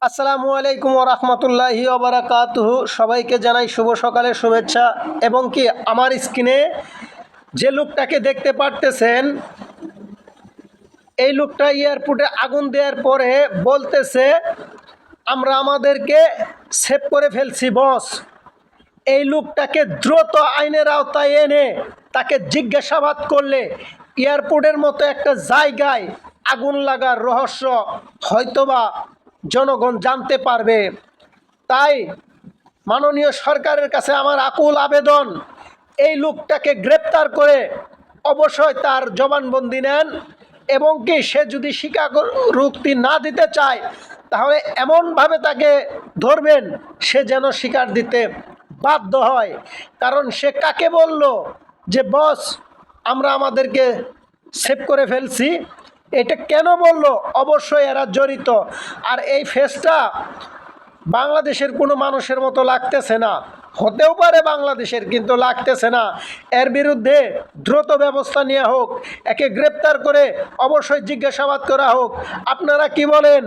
আসসালামু আলাইকুম ওয়া রাহমাতুল্লাহি ওয়া বারাকাতুহু। সবাইকে জানাই শুভ সকালের শুভেচ্ছা। এবং কি আমার স্ক্রিনে যে লোকটাকে দেখতে পারতেছেন, এই লোকটা এয়ারপোর্টে আগুন দেওয়ার পরে বলতেছে আমরা আমাদেরকে সেভ করে ফেলছি বস। এই লোকটাকে দ্রুত আইনের আওতায় এনে তাকে জিজ্ঞাসাবাদ করলে এয়ারপোর্টের মতো একটা জায়গায় আগুন লাগার রহস্য হয়তোবা জনগণ জানতে পারবে। তাই মাননীয় সরকারের কাছে আমার আকুল আবেদন, এই লোকটাকে গ্রেপ্তার করে অবশ্যই তার জবানবন্দি নেন। এবং কি সে যদি স্বীকারোক্তি না দিতে চায় তাহলে এমনভাবে তাকে ধরবেন সে যেন স্বীকার দিতে বাধ্য হয়। কারণ সে কাকে বলল যে বস আমরা আমাদেরকে সেভ করে ফেলছি, এটা কেন বলল? অবশ্যই এরা জড়িত। আর এই ফেসটা বাংলাদেশের কোনো মানুষের মতো লাগতেছে না, হতেও পারে বাংলাদেশের, কিন্তু লাগতেছে না। এর বিরুদ্ধে দ্রুত ব্যবস্থা নেওয়া হোক, একে গ্রেপ্তার করে অবশ্যই জিজ্ঞাসাবাদ করা হোক। আপনারা কি বলেন?